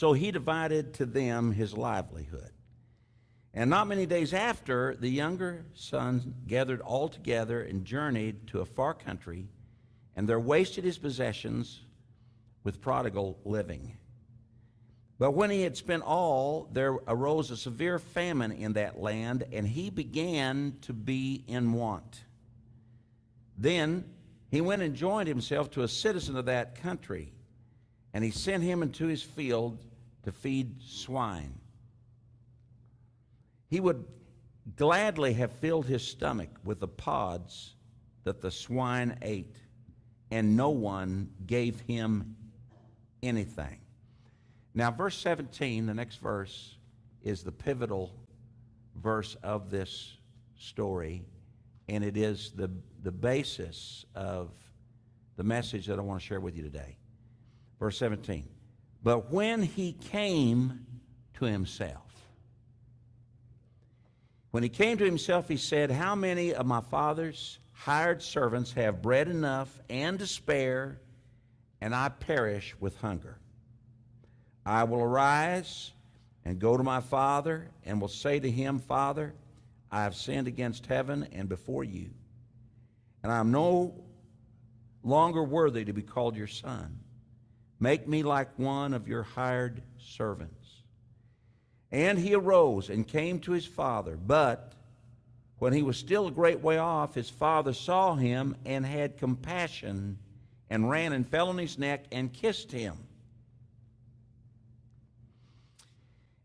So he divided to them his livelihood. And not many days after, the younger son gathered all together and journeyed to a far country, and there wasted his possessions with prodigal living. But when he had spent all, there arose a severe famine in that land, and he began to be in want. Then he went and joined himself to a citizen of that country, and he sent him into his field to feed swine. He would gladly have filled his stomach with the pods that the swine ate, and no one gave him anything. Now, verse 17, the next verse, is the pivotal verse of this story, and it is the basis of the message that I want to share with you today. Verse 17, but when he came to himself, he said, how many of my father's hired servants have bread enough and to spare, and I perish with hunger? I will arise and go to my father, and will say to him, Father, I have sinned against heaven and before you, and I am no longer worthy to be called your son. Make me like one of your hired servants. And he arose and came to his father. But when he was still a great way off, his father saw him and had compassion, and ran and fell on his neck and kissed him.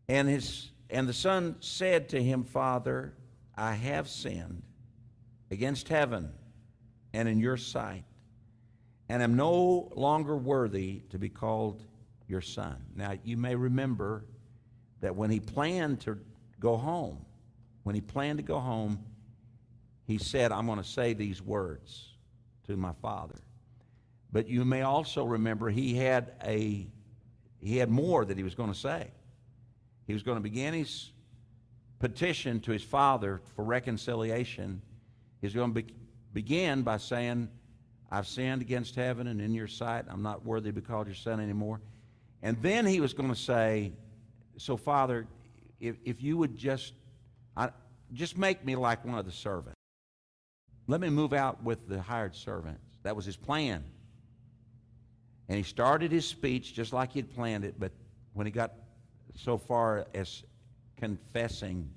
And the son said to him, Father, I have sinned against heaven and in your sight, and am no longer worthy to be called your son. Now, you may remember that when he planned to go home, he said, I'm going to say these words to my father. But you may also remember he had more that he was going to say. He was going to begin his petition to his father for reconciliation. He's going to begin by saying, I've sinned against heaven and in your sight. I'm not worthy to be called your son anymore. And then he was going to say, so Father, if you would just make me like one of the servants. Let me move out with the hired servants. That was his plan. And he started his speech just like he had planned it, but when he got so far as confessing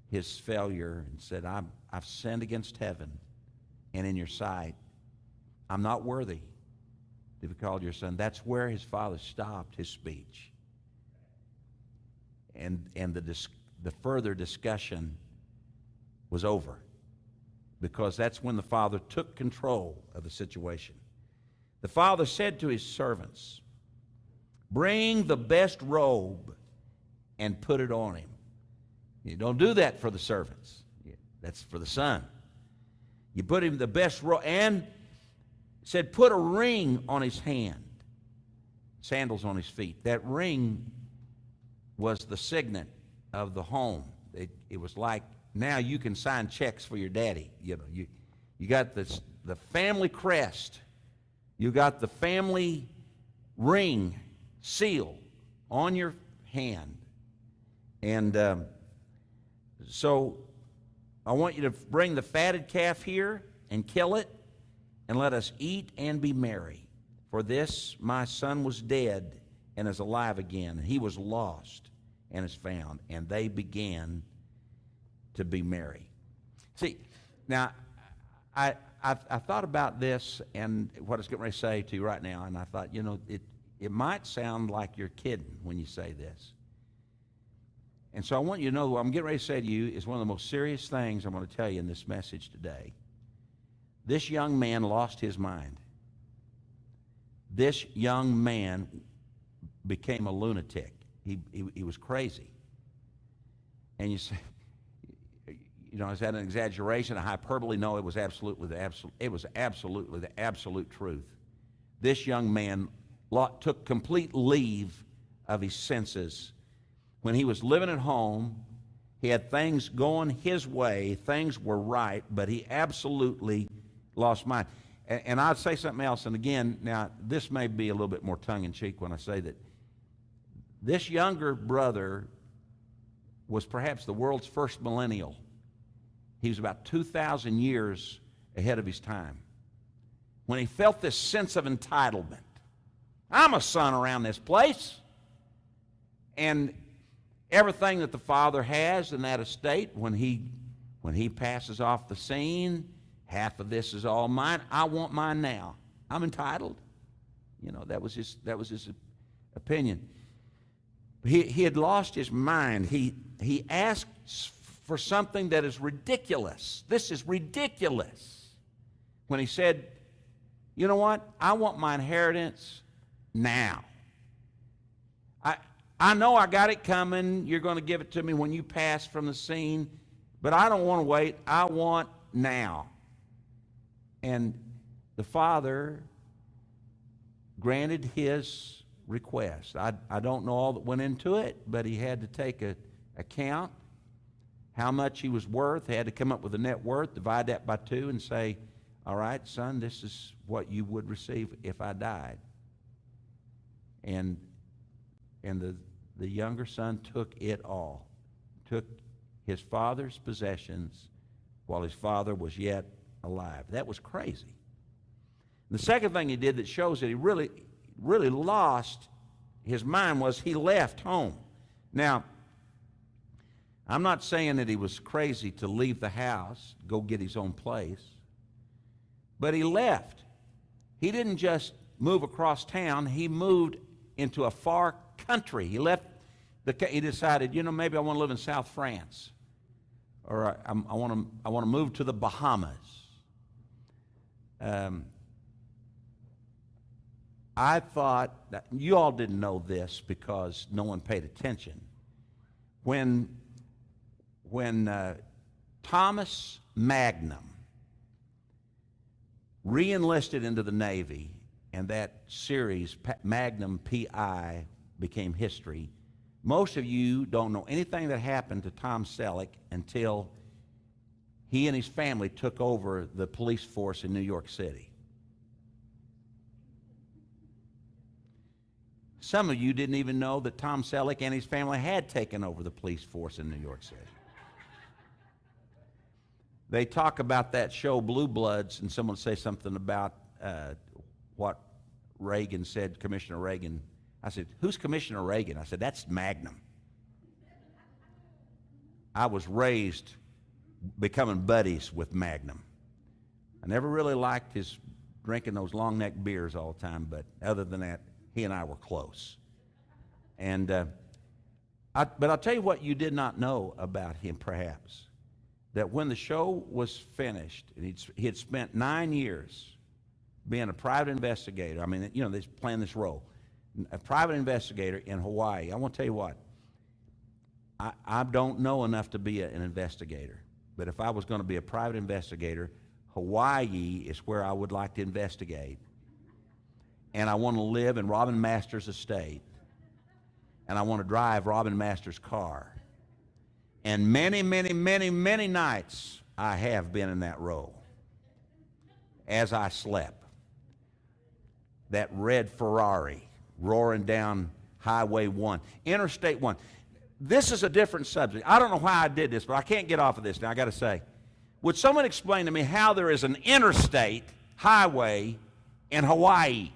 his failure and said, I've sinned against heaven and in your sight, I'm not worthy to be called your son. That's where his father stopped his speech. And the further discussion was over, because that's when the father took control of the situation. The father said to his servants, bring the best robe and put it on him. You don't do that for the servants. That's for the son. You put him the best robe, and said, put a ring on his hand, sandals on his feet. That ring was the signet of the home. It was like, now you can sign checks for your daddy. You got the family crest. You got the family ring, seal on your hand. And so I want you to bring the fatted calf here and kill it, and let us eat and be merry. For this my son was dead and is alive again. He was lost and is found. And they began to be merry. See, now, I thought about this and what I was getting ready to say to you right now, and I thought, it might sound like you're kidding when you say this. And so I want you to know what I'm getting ready to say to you is one of the most serious things I'm going to tell you in this message today. This young man lost his mind. This young man became a lunatic. He was crazy. And you say, is that an exaggeration, a hyperbole? No, it was absolutely the absolute truth. This young man took complete leave of his senses. When he was living at home, he had things going his way, things were right, but he absolutely lost mind. And I'd say something else, and again, now this may be a little bit more tongue-in-cheek when I say that This younger brother was perhaps the world's first millennial. He was about 2,000 years ahead of his time. When he felt this sense of entitlement, I'm a son around this place. And everything that the father has in that estate, when he passes off the scene, half of this is all mine. I want mine now. I'm entitled. You know, that was his opinion. He had lost his mind. He asked for something that is ridiculous. This is ridiculous. When he said, you know what? I want my inheritance now. I know I got it coming. You're going to give it to me when you pass from the scene, but I don't want to wait. I want now. And the father granted his request. I don't know all that went into it, but he had to take a account how much he was worth. He had to come up with a net worth, divide that by 2, and say, all right, son, this is what you would receive if I died. And the younger son took it all, took his father's possessions while his father was yet alive. That was crazy. And the second thing he did that shows that he really lost his mind was he left home. Now, I'm not saying that he was crazy to leave the house, go get his own place, but he left. He didn't just move across town. He moved into a far country. He decided, you know, maybe I want to live in South France, or I want to move to the Bahamas. I thought that you all didn't know this because no one paid attention. When Thomas Magnum re-enlisted into the Navy, and that series, Magnum P.I., became history, most of you don't know anything that happened to Tom Selleck until he and his family took over the police force in New York City. Some of you didn't even know that Tom Selleck and his family had taken over the police force in New York City. They talk about that show, Blue Bloods, and someone say something about what Reagan said, Commissioner Reagan. I said, who's Commissioner Reagan? I said, that's Magnum. I was raised becoming buddies with Magnum. I never really liked his drinking those long-neck beers all the time, but other than that, he and I were close. And but I'll tell you what you did not know about him, perhaps, that when the show was finished, he had spent 9 years being a private investigator. I mean, you know, they're playing this role. A private investigator in Hawaii. I want to tell you what, I don't know enough to be an investigator, but if I was going to be a private investigator, Hawaii is where I would like to investigate. And I want to live in Robin Masters' estate. And I want to drive Robin Masters' car. And many, many, many, many nights I have been in that role as I slept. That red Ferrari roaring down Highway 1, Interstate 1. This is a different subject. I don't know why I did this, but I can't get off of this now. I got to say, would someone explain to me how there is an interstate highway in Hawaii?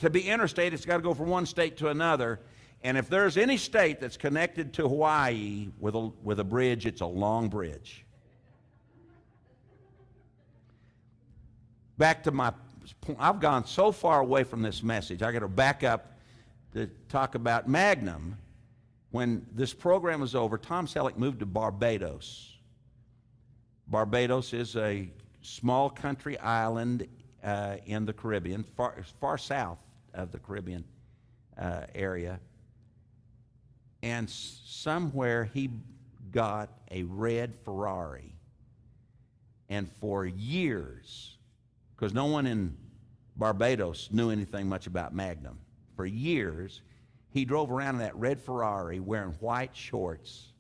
To be interstate, it's got to go from one state to another. And if there's any state that's connected to Hawaii with a bridge, it's a long bridge. Back to my point, I've gone so far away from this message. I got to back up to talk about Magnum. When this program was over, Tom Selleck moved to Barbados. Barbados is a small country island in the Caribbean, far south of the Caribbean area. And somewhere he got a red Ferrari. And for years, because no one in Barbados knew anything much about Magnum, for years he drove around in that red Ferrari wearing white shorts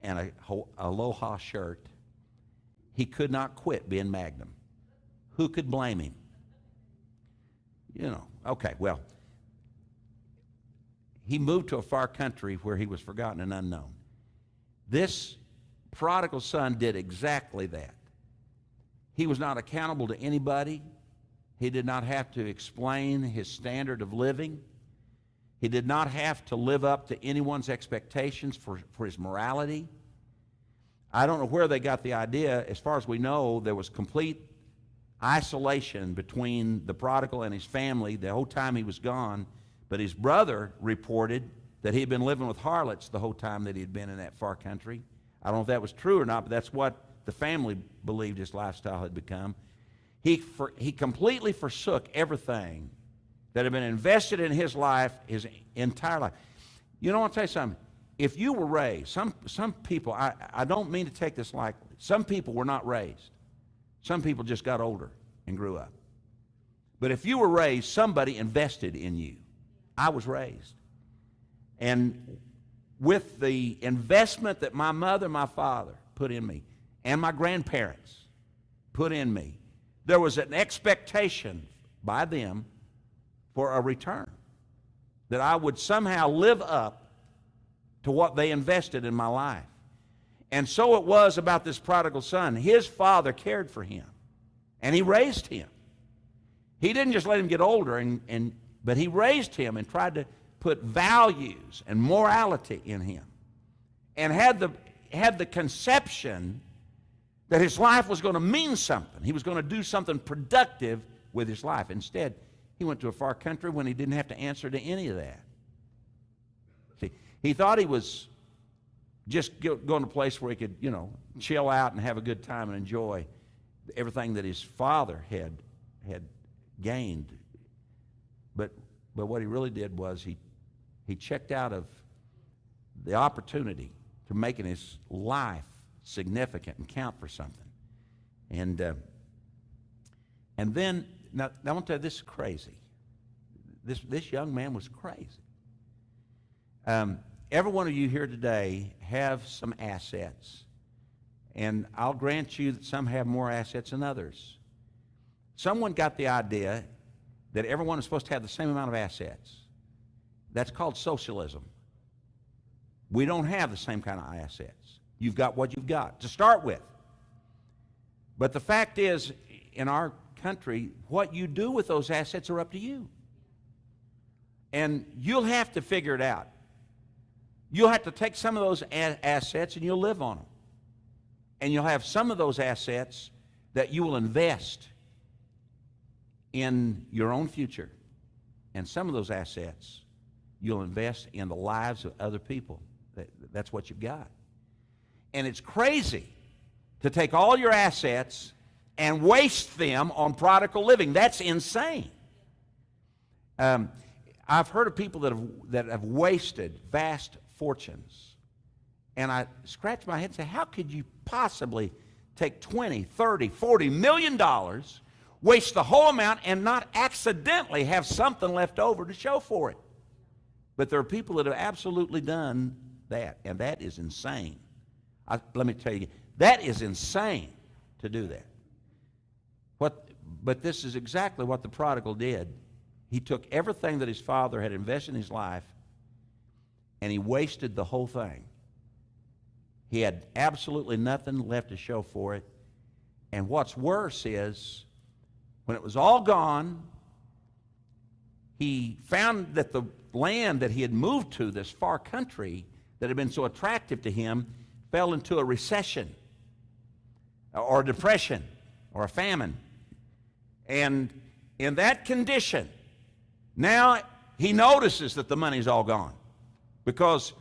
and a Aloha shirt. He could not quit being Magnum. Who could blame him? Okay, well, he moved to a far country where he was forgotten and unknown. This prodigal son did exactly that. He was not accountable to anybody. He did not have to explain his standard of living. He did not have to live up to anyone's expectations for his morality. I don't know where they got the idea. As far as we know, there was complete isolation between the prodigal and his family the whole time he was gone. But his brother reported that he had been living with harlots the whole time that he had been in that far country. I don't know if that was true or not, but that's what the family believed his lifestyle had become. He completely forsook everything that had been invested in his life, his entire life. You know, I'll tell you something. If you were raised, some people, I don't mean to take this lightly. Some people were not raised. Some people just got older and grew up. But if you were raised, somebody invested in you. I was raised. And with the investment that my mother and my father put in me, and my grandparents put in me, there was an expectation by them for a return, that I would somehow live up to what they invested in my life. And so it was about this prodigal son. His father cared for him, and he raised him. He didn't just let him get older, but he raised him and tried to put values and morality in him, and had the conception that his life was going to mean something. He was going to do something productive with his life. Instead, he went to a far country when he didn't have to answer to any of that. See, he thought he was just going to a place where he could, chill out and have a good time and enjoy everything that his father had gained. But what he really did was he checked out of the opportunity to making his life significant and count for something. And then, now I want to tell you, this is crazy. This young man was crazy. Every one of you here today have some assets. And I'll grant you that some have more assets than others. Someone got the idea that everyone is supposed to have the same amount of assets. That's called socialism. We don't have the same kind of assets. You've got what you've got to start with. But the fact is, in our country, what you do with those assets are up to you. And you'll have to figure it out. You'll have to take some of those assets and you'll live on them. And you'll have some of those assets that you will invest in your own future. And some of those assets you'll invest in the lives of other people. That's what you've got. And it's crazy to take all your assets and waste them on prodigal living. That's insane. I've heard of people that have wasted vast fortunes. And I scratch my head and say, how could you possibly take $20, $30, $40 million, waste the whole amount, and not accidentally have something left over to show for it? But there are people that have absolutely done that, and that is insane. Let me tell you, that is insane to do that. But this is exactly what the prodigal did. He took everything that his father had invested in his life, and he wasted the whole thing. He had absolutely nothing left to show for it. And what's worse is, when it was all gone, he found that the land that he had moved to, this far country that had been so attractive to him, fell into a recession or a depression or a famine. And in that condition, now he notices that the money's all gone, because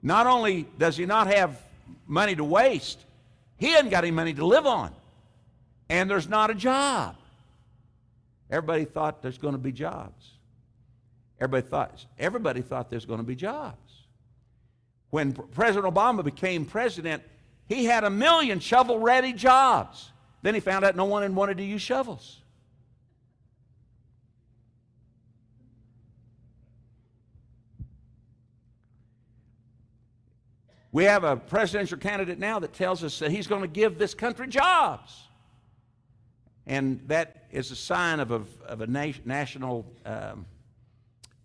not only does he not have money to waste, he hasn't got any money to live on, and there's not a job. Everybody thought there's going to be jobs. Everybody thought there's going to be jobs. When President Obama became president, he had 1 million shovel-ready jobs. Then he found out no one wanted to use shovels. We have a presidential candidate now that tells us that he's going to give this country jobs. And that is a sign of a national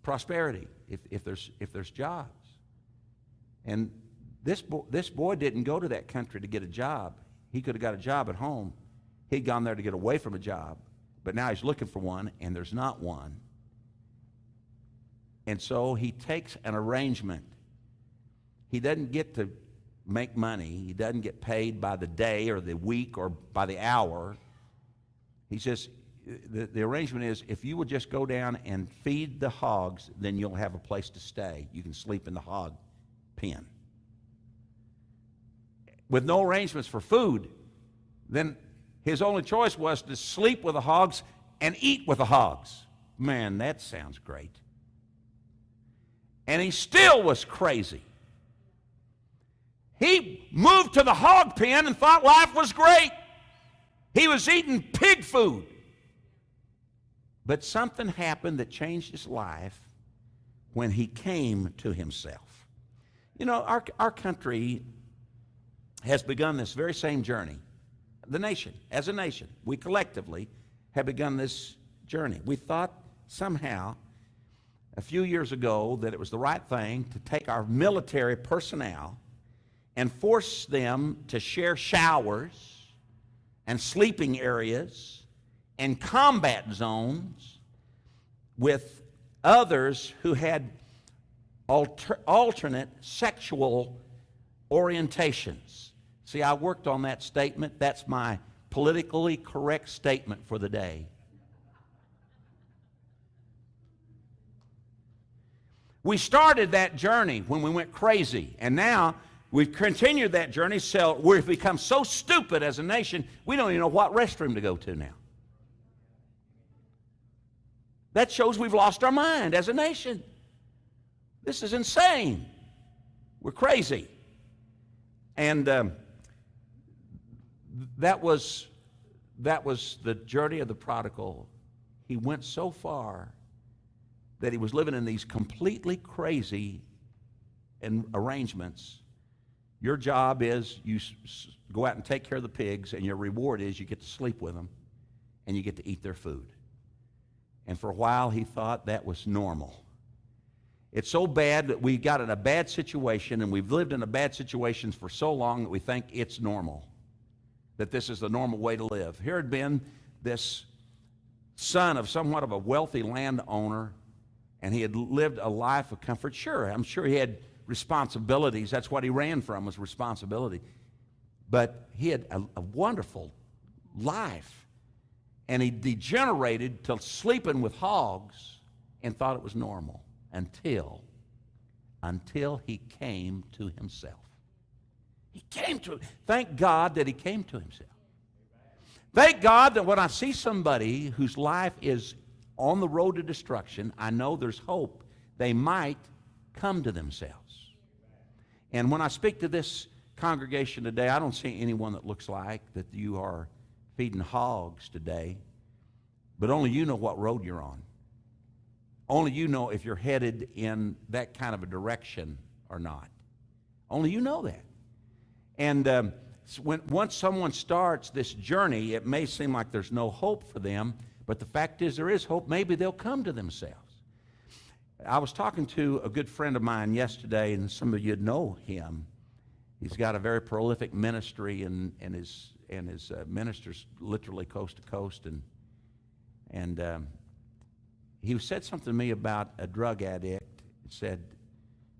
prosperity if there's jobs. And this boy didn't go to that country to get a job. He could have got a job at home. He'd gone there to get away from a job, but now he's looking for one, and there's not one. And so he takes an arrangement. He doesn't get to make money. He doesn't get paid by the day or the week or by the hour. He says, the arrangement is, if you will just go down and feed the hogs, then you'll have a place to stay. You can sleep in the hog pen. With no arrangements for food, then his only choice was to sleep with the hogs and eat with the hogs. Man, that sounds great. And he still was crazy. He moved to the hog pen and thought life was great. He was eating pig food. But something happened that changed his life when he came to himself. You know, our country has begun this very same journey. The nation, as a nation, we collectively have begun this journey. We thought somehow a few years ago that it was the right thing to take our military personnel and force them to share showers and sleeping areas and combat zones with others who had alternate sexual orientations. See, I worked on that statement. That's my politically correct statement for the day. We started that journey when we went crazy, and now we've continued that journey, so we've become so stupid as a nation, we don't even know what restroom to go to now. That shows we've lost our mind as a nation. This is insane. We're crazy. And that was the journey of the prodigal. He went so far that he was living in these completely crazy arrangements. Your job is you go out and take care of the pigs, and your reward is you get to sleep with them and you get to eat their food. And for a while he thought that was normal. It's so bad that we got in a bad situation, and we've lived in a bad situations for so long that we think it's normal, that this is the normal way to live. Here had been this son of somewhat of a wealthy landowner, and he had lived a life of comfort. Sure, I'm sure he had responsibilities. That's what he ran from, was responsibility. But he had a wonderful life, and he degenerated to sleeping with hogs and thought it was normal until he came to himself. He came to, thank God that he came to himself. Thank God that when I see somebody whose life is on the road to destruction, I know there's hope. They might come to themselves. And when I speak to this congregation today, I don't see anyone that looks like that you are feeding hogs today, but only you know what road you're on. Only you know if you're headed in that kind of a direction or not. Only you know that. And once someone starts this journey, it may seem like there's no hope for them, but the fact is there is hope. Maybe they'll come to themselves. I was talking to a good friend of mine yesterday, and some of you know him. He's got a very prolific ministry, and his ministers literally coast to coast. And he said something to me about a drug addict. He said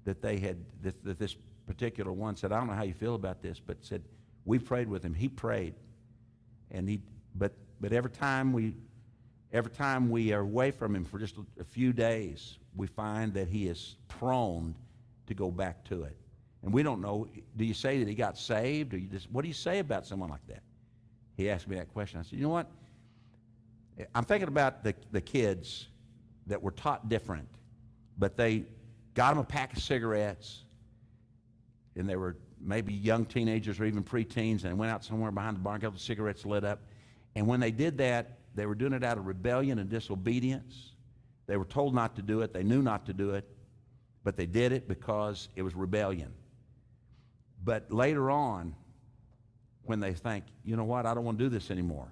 that that this particular one said, I don't know how you feel about this, but said, we prayed with him. He prayed. But every time we are away from him for just a few days, we find that he is prone to go back to it. And we don't know, do you say that he got saved? Or what do you say about someone like that? He asked me that question. I said, you know what? I'm thinking about the kids that were taught different, but they got them a pack of cigarettes, and they were maybe young teenagers or even preteens, and they went out somewhere behind the barn, got the cigarettes lit up. And when they did that, they were doing it out of rebellion and disobedience. They were told not to do it. They knew not to do it, but they did it because it was rebellion. But later on, when they think, you know what, I don't want to do this anymore,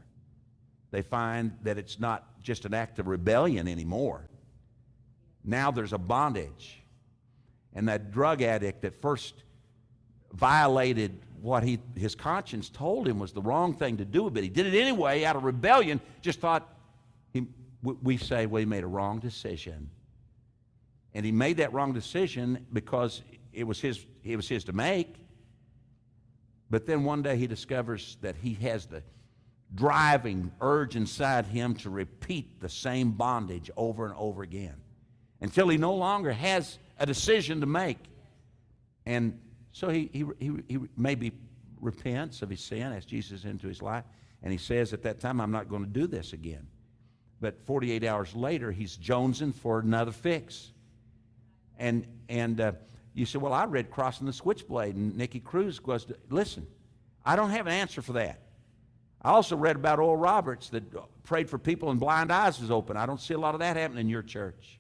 they find that it's not just an act of rebellion anymore. Now there's a bondage. And that drug addict that first violated what his conscience told him was the wrong thing to do, but he did it anyway out of rebellion, just thought, we say, well, he made a wrong decision. And he made that wrong decision because it was his to make. But then one day he discovers that he has the driving urge inside him to repeat the same bondage over and over again until he no longer has a decision to make. And so he maybe repents of his sin, asks Jesus into his life, and he says at that time, I'm not going to do this again. But 48 hours later, he's jonesing for another fix. And you say, well, I read Crossing the Switchblade, and Nicky Cruz goes, listen, I don't have an answer for that. I also read about Oral Roberts that prayed for people and blind eyes was open. I don't see a lot of that happening in your church.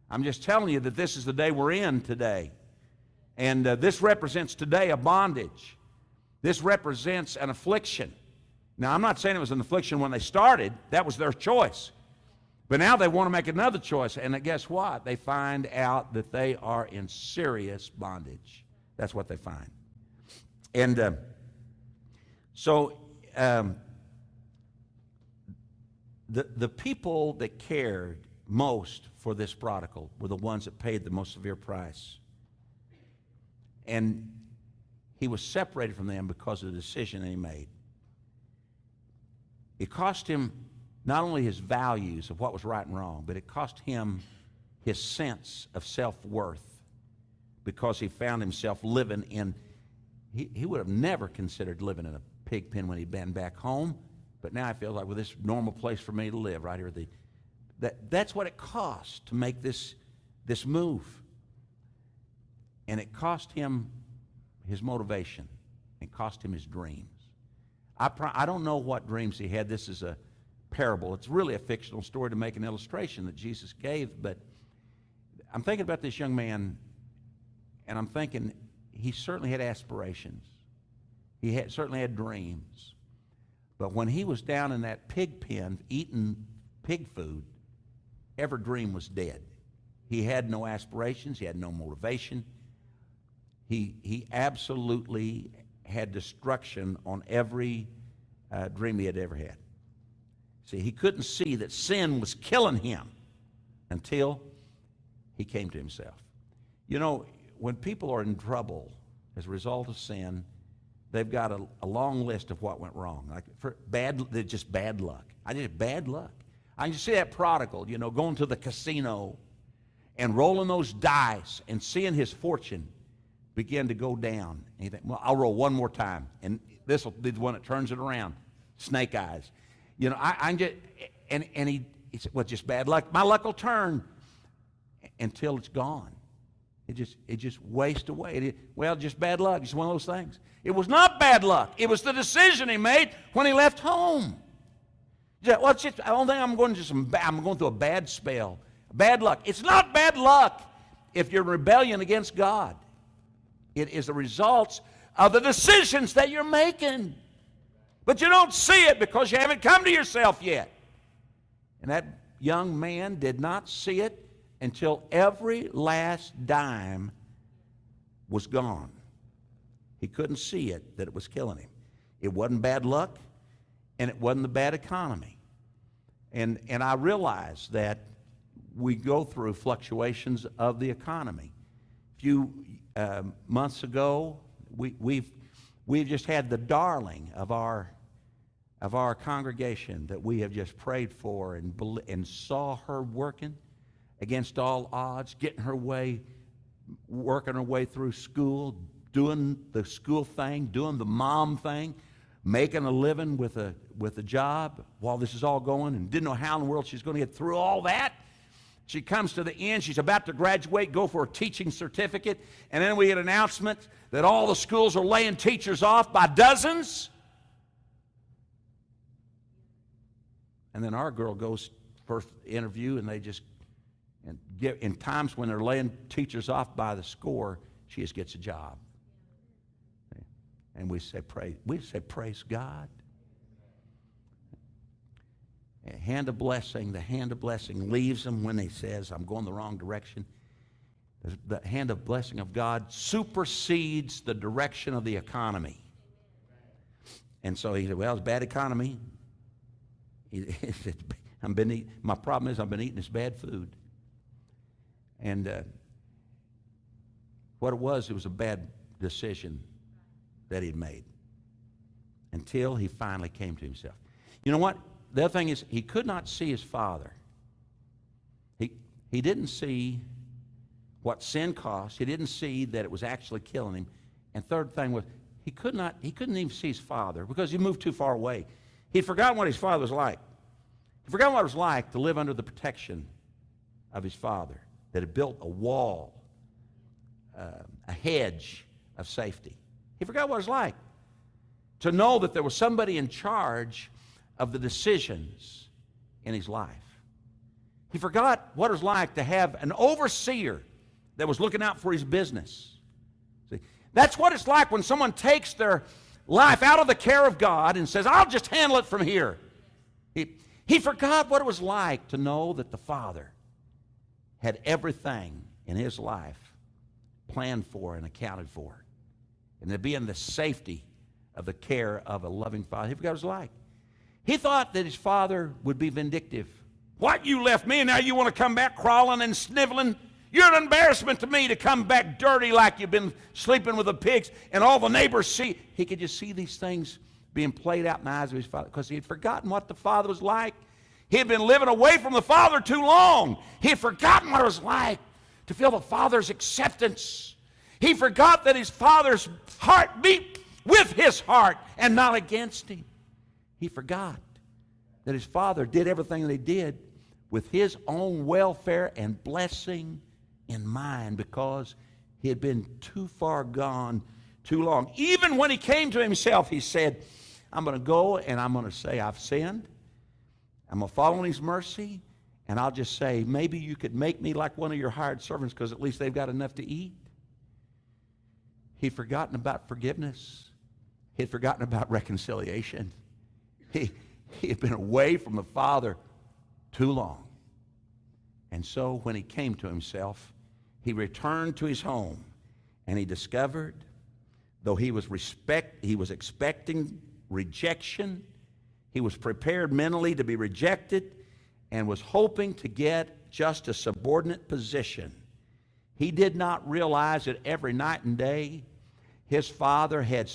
I'm just telling you that this is the day we're in today. And this represents today a bondage. This represents an affliction. Now, I'm not saying it was an affliction when they started. That was their choice. But now they want to make another choice. And guess what? They find out that they are in serious bondage. That's what they find. And the people that cared most for this prodigal were the ones that paid the most severe price. And he was separated from them because of the decision that he made. It cost him not only his values of what was right and wrong, but it cost him his sense of self-worth because he found himself living in, he would have never considered living in a pig pen when he'd been back home, but now I feel like, well, this is a normal place for me to live right here. That's what it cost to make this move. And it cost him his motivation. It cost him his dreams. I don't know what dreams he had. This is a parable. It's really a fictional story to make an illustration that Jesus gave, but I'm thinking about this young man, and I'm thinking he certainly had aspirations. He certainly had dreams. But when he was down in that pig pen eating pig food, every dream was dead. He had no aspirations. He had no motivation. He absolutely had destruction on every dream he had ever had. See, he couldn't see that sin was killing him until he came to himself. You know, when people are in trouble as a result of sin, they've got a long list of what went wrong. Like just bad luck. I just bad luck. I can see that prodigal, going to the casino and rolling those dice and seeing his fortune begin to go down. And you think, well, I'll roll one more time, and this will be the one that turns it around. Snake eyes. I'm just, and he said, well, just bad luck. My luck will turn until it's gone. It just wastes away. Well, just bad luck. It's one of those things. It was not bad luck. It was the decision he made when he left home. Well, it's just, I don't think I'm going through a bad spell. Bad luck. It's not bad luck if you're in rebellion against God. It is the results of the decisions that you're making. But you don't see it because you haven't come to yourself yet. And that young man did not see it until every last dime was gone. He couldn't see it, that it was killing him. It wasn't bad luck, and it wasn't the bad economy. And I realize that we go through fluctuations of the economy. A few months ago, we've just had the darling of our congregation that we have just prayed for and saw her working against all odds, working her way through school, doing the school thing, doing the mom thing, making a living with a job while this is all going, and didn't know how in the world she's going to get through all that. She comes to the end. She's about to graduate, go for a teaching certificate, and then we get an announcement that all the schools are laying teachers off by dozens. And then our girl goes for interview, and in times when they're laying teachers off by the score, she just gets a job. And we say praise God. The hand of blessing leaves him when he says, I'm going the wrong direction. The hand of blessing of God supersedes the direction of the economy. And so he said, well, it's a bad economy. My problem is I've been eating this bad food. And what it was a bad decision that he'd made until he finally came to himself. You know what? The other thing is he could not see his father. He didn't see what sin cost. He didn't see that it was actually killing him. And third thing was he couldn't even see his father because he moved too far away. He'd forgotten what his father was like. He forgot what it was like to live under the protection of his father that had built a wall, a hedge of safety. He forgot what it was like to know that there was somebody in charge of the decisions in his life. He forgot what it was like to have an overseer that was looking out for his business. See, that's what it's like when someone takes their life out of the care of God and says, I'll just handle it from here. He forgot what it was like to know that the Father had everything in his life planned for and accounted for. And to be in the safety of the care of a loving Father. He forgot what it was like. He thought that his father would be vindictive. What, you left me and now you want to come back crawling and sniveling? You're an embarrassment to me to come back dirty like you've been sleeping with the pigs and all the neighbors see. He could just see these things being played out in the eyes of his father because he had forgotten what the father was like. He had been living away from the father too long. He had forgotten what it was like to feel the father's acceptance. He forgot that his father's heart beat with his heart and not against him. He forgot that his father did everything that he did with his own welfare and blessing in mind because he had been too far gone too long. Even when he came to himself, he said, I'm going to go and I'm going to say I've sinned. I'm going to follow in his mercy, and I'll just say, maybe you could make me like one of your hired servants because at least they've got enough to eat. He'd forgotten about forgiveness. He'd forgotten about reconciliation. He had been away from the Father too long. And so when he came to himself, he returned to his home, and he discovered, though he was expecting rejection, he was prepared mentally to be rejected and was hoping to get just a subordinate position. He did not realize that every night and day his father had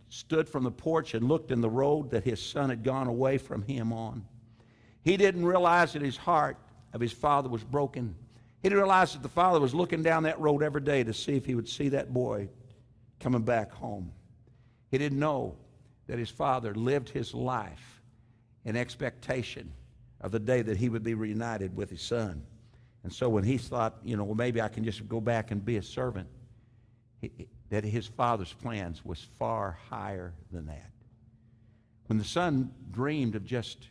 stood from the porch and looked in the road that his son had gone away from him on. He didn't realize that his heart of his father was broken. He didn't realize that the father was looking down that road every day to see if he would see that boy coming back home. He didn't know that his father lived his life in expectation of the day that he would be reunited with his son. And so when he thought, well, maybe I can just go back and be a servant, that his father's plans was far higher than that. When the son dreamed of just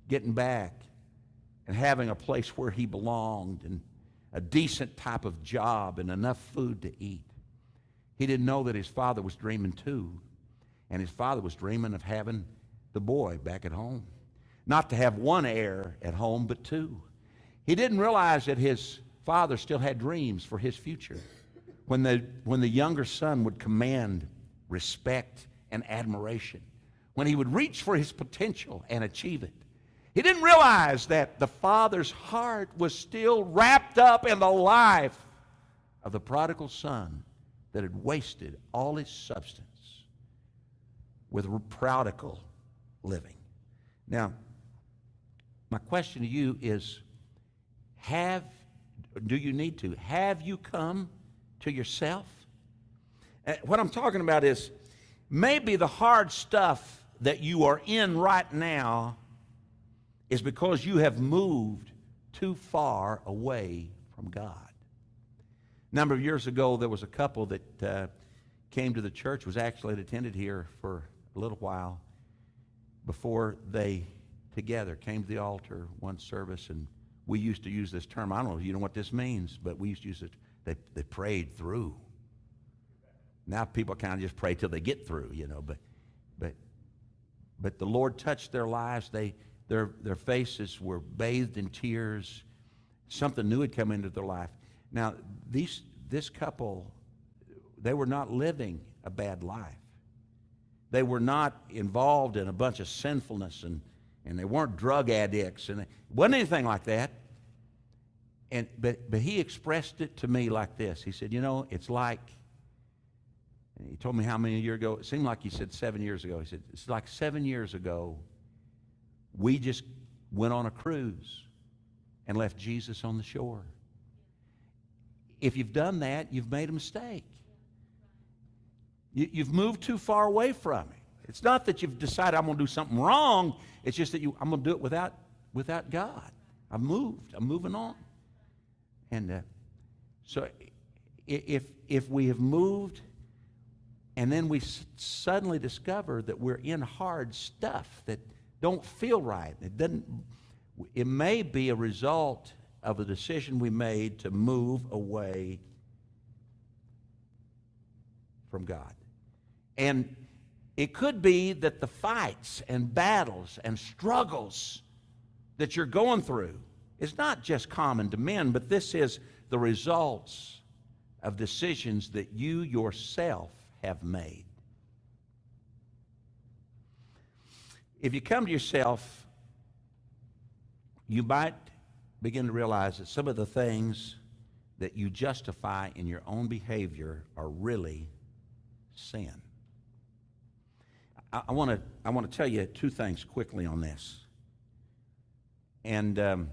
getting back and having a place where he belonged and a decent type of job and enough food to eat, he didn't know that his father was dreaming too. And his father was dreaming of having the boy back at home. Not to have one heir at home, but two. He didn't realize that his father still had dreams for his future. When the younger son would command respect and admiration, when he would reach for his potential and achieve it, he didn't realize that the father's heart was still wrapped up in the life of the prodigal son that had wasted all his substance with prodigal living. Now, my question to you is, have you come to yourself? What I'm talking about is maybe the hard stuff that you are in right now is because you have moved too far away from God. A number of years ago, there was a couple that came to the church, was actually attended here for a little while before they together came to the altar one service, and we used to use this term. I don't know if you know what this means, but we used to use it. They prayed through. Now people kind of just pray till they get through, but the Lord touched their lives. They Their faces were bathed in tears. Something new had come into their life. Now, this couple, they were not living a bad life. They were not involved in a bunch of sinfulness, and they weren't drug addicts, and it wasn't anything like that. But he expressed it to me like this. He said, it's like, and he told me how many years ago. It seemed like he said 7 years ago. He said, it's like 7 years ago, we just went on a cruise and left Jesus on the shore. If you've done that, you've made a mistake. You've moved too far away from it. It's not that you've decided I'm going to do something wrong. It's just that I'm going to do it without God. I've moved. I'm moving on. And so if we have moved and then we suddenly discover that we're in hard stuff that don't feel right, it may be a result of a decision we made to move away from God. And it could be that the fights and battles and struggles that you're going through is not just common to men, but this is the results of decisions that you yourself have made. If you come to yourself, you might begin to realize that some of the things that you justify in your own behavior are really sin. I want to tell you two things quickly on this. And the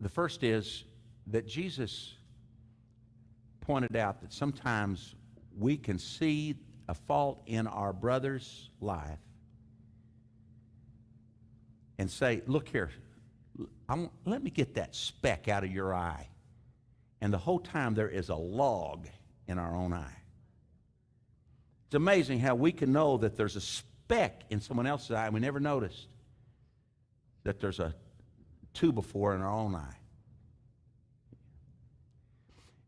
first is that Jesus pointed out that sometimes we can see a fault in our brother's life and say, look here, let me get that speck out of your eye. And the whole time there is a log in our own eye. It's amazing how we can know that there's a speck in someone else's eye and we never noticed that there's a 2 before in our own eye.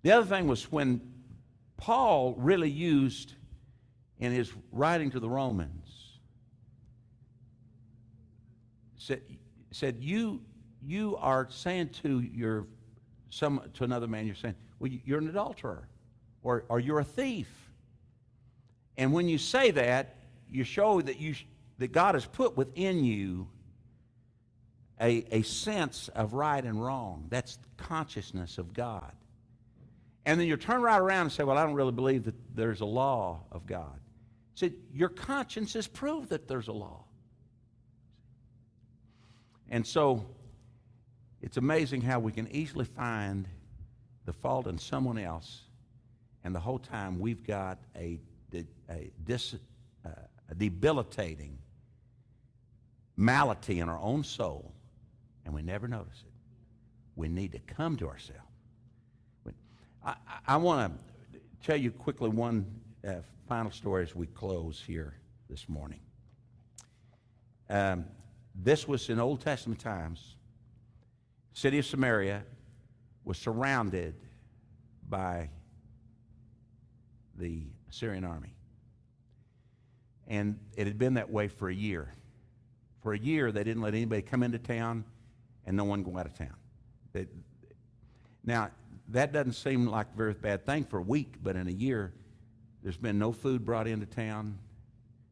The other thing was when Paul really used in his writing to the Romans, said you are saying to another man, you're saying, well, you're an adulterer, or you're a thief. And when you say that, you show that God has put within you a sense of right and wrong. That's the consciousness of God. And then you turn right around and say, well, I don't really believe that there's a law of God. He said, your conscience has proved that there's a law. And so it's amazing how we can easily find the fault in someone else, and the whole time we've got a debilitating malady in our own soul, and we never notice it. We need to come to ourselves. I want to tell you quickly one final story as we close here this morning. This was in Old Testament times. The city of Samaria was surrounded by the Assyrian army. And it had been that way for a year. For a year, they didn't let anybody come into town and no one go out of town. Now, that doesn't seem like a very bad thing for a week, but in a year, there's been no food brought into town.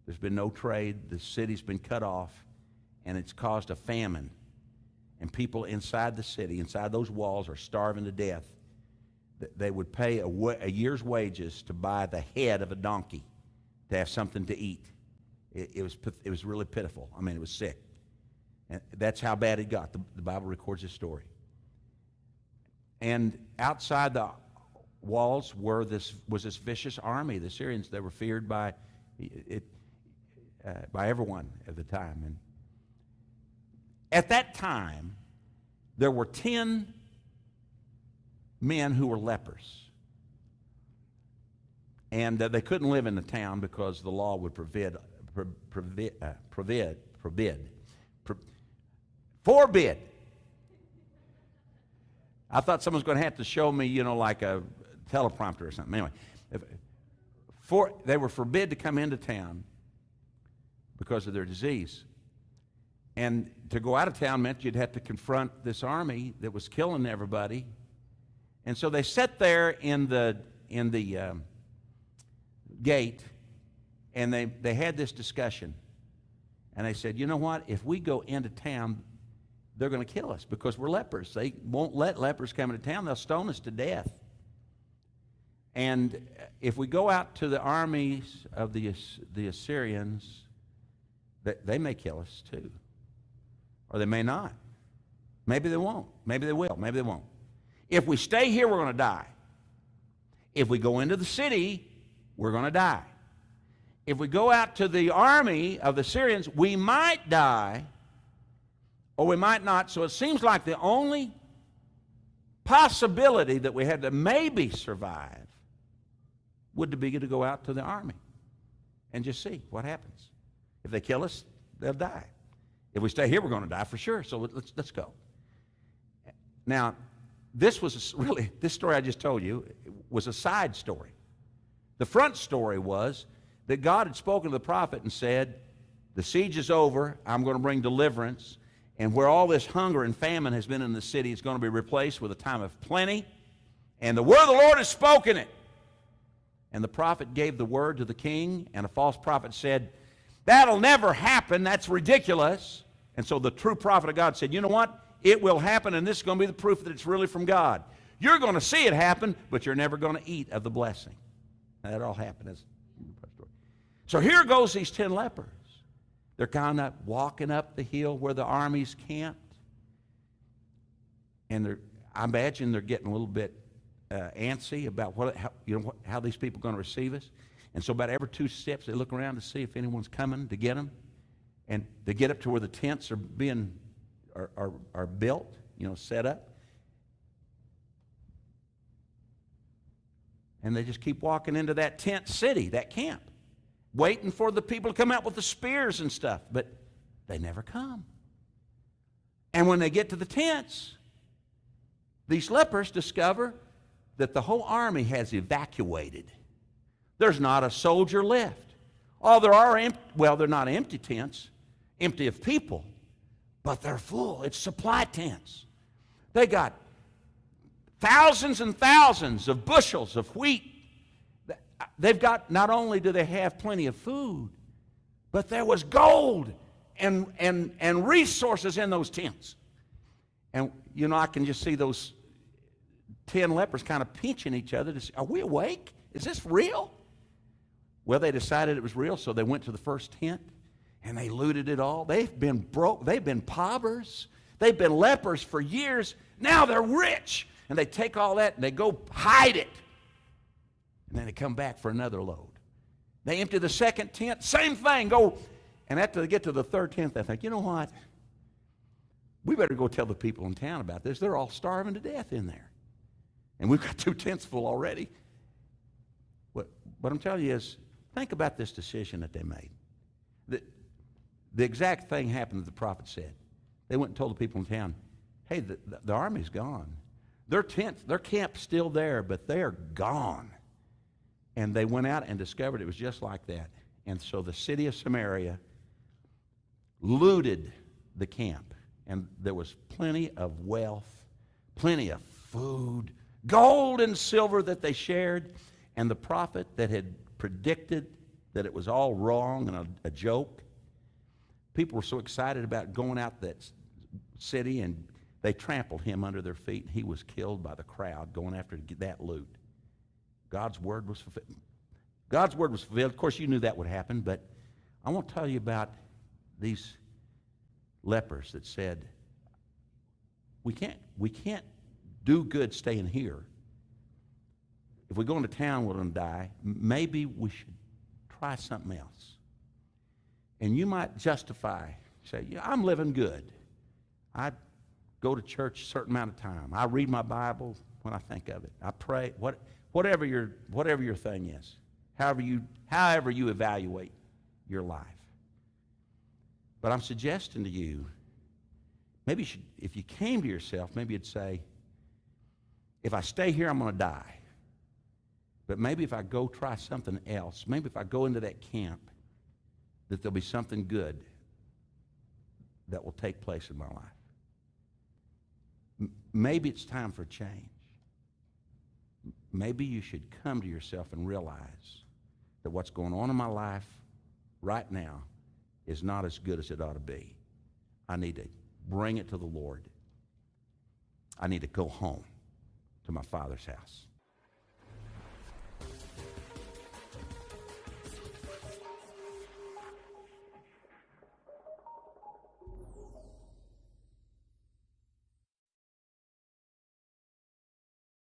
There's been no trade. The city's been cut off, and it's caused a famine. And people inside the city, inside those walls, are starving to death. They would pay a year's wages to buy the head of a donkey to have something to eat. It was really pitiful. I mean, it was sick. And that's how bad it got. The Bible records this story. And outside the walls was this vicious army. The Syrians, they were feared by everyone at the time. And at that time, there were 10 men who were lepers. And they couldn't live in the town because the law would forbid. I thought someone was going to have to show me, like a teleprompter or something. Anyway, they were forbid to come into town because of their disease. And to go out of town meant you'd have to confront this army that was killing everybody. And so they sat there in the gate, and they had this discussion. And they said, you know what? If we go into town, they're going to kill us because we're lepers. They won't let lepers come into town. They'll stone us to death. And if we go out to the armies of the Assyrians, they may kill us too. Or they may not. Maybe they won't. Maybe they will. Maybe they won't. If we stay here, we're going to die. If we go into the city, we're going to die. If we go out to the army of the Syrians, we might die or we might not. So it seems like the only possibility that we had to maybe survive would be to go out to the army and just see what happens. If they kill us, they'll die. If we stay here, we're going to die for sure. So let's go. Now, this story I just told you was a side story. The front story was that God had spoken to the prophet and said, the siege is over, I'm going to bring deliverance, and where all this hunger and famine has been in the city, it's going to be replaced with a time of plenty, and the word of the Lord has spoken it. And the prophet gave the word to the king, and a false prophet said, that'll never happen, that's ridiculous. And so the true prophet of God said, you know what? It will happen, and this is going to be the proof that it's really from God. You're going to see it happen, but you're never going to eat of the blessing. Now, that all happened. So here goes these 10 lepers. They're kind of walking up the hill where the army's camped. And I imagine they're getting a little bit antsy about how these people are going to receive us. And so about every 2 steps, they look around to see if anyone's coming to get them. And they get up to where the tents are being are built, set up. And they just keep walking into that tent city, that camp, waiting for the people to come out with the spears and stuff. But they never come. And when they get to the tents, these lepers discover that the whole army has evacuated. There's not a soldier left. Oh, there are they're not empty tents, empty of people, but they're full. It's supply tents. They got thousands and thousands of bushels of wheat. They've got, not only do they have plenty of food, but there was gold and resources in those tents. And, I can just see those 10 lepers kind of pinching each other to say, are we awake? Is this real? Well, they decided it was real, so they went to the first tent, and they looted it all. They've been broke. They've been paupers. They've been lepers for years. Now they're rich. And they take all that, and they go hide it. And then they come back for another load. They empty the second tent, same thing, go. And after they get to the third tent, they think, you know what? We better go tell the people in town about this. They're all starving to death in there. And we've got 2 tents full already. What I'm telling you is, think about this decision that they made. The exact thing happened that the prophet said. They went and told the people in town, hey, the army's gone. Their camp's still there, but they're gone. And they went out and discovered it was just like that. And so the city of Samaria looted the camp. And there was plenty of wealth, plenty of food, gold and silver that they shared. And the prophet that had predicted that it was all wrong and a joke, people were so excited about going out that city, and they trampled him under their feet, and he was killed by the crowd going after that loot. God's word was fulfilled. God's word was fulfilled. Of course, you knew that would happen, but I want to tell you about these lepers that said, we can't do good staying here. If we go into town, we're going to die. Maybe we should try something else. And you might justify, say, yeah, I'm living good. I go to church a certain amount of time. I read my Bible when I think of it. I pray, whatever your thing is, however you evaluate your life. But I'm suggesting to you, maybe you should, if you came to yourself, maybe you'd say, if I stay here, I'm going to die. But maybe if I go try something else, maybe if I go into that camp, that there'll be something good that will take place in my life. Maybe it's time for change. Maybe you should come to yourself and realize that what's going on in my life right now is not as good as it ought to be. I need to bring it to the Lord. I need to go home to my Father's house.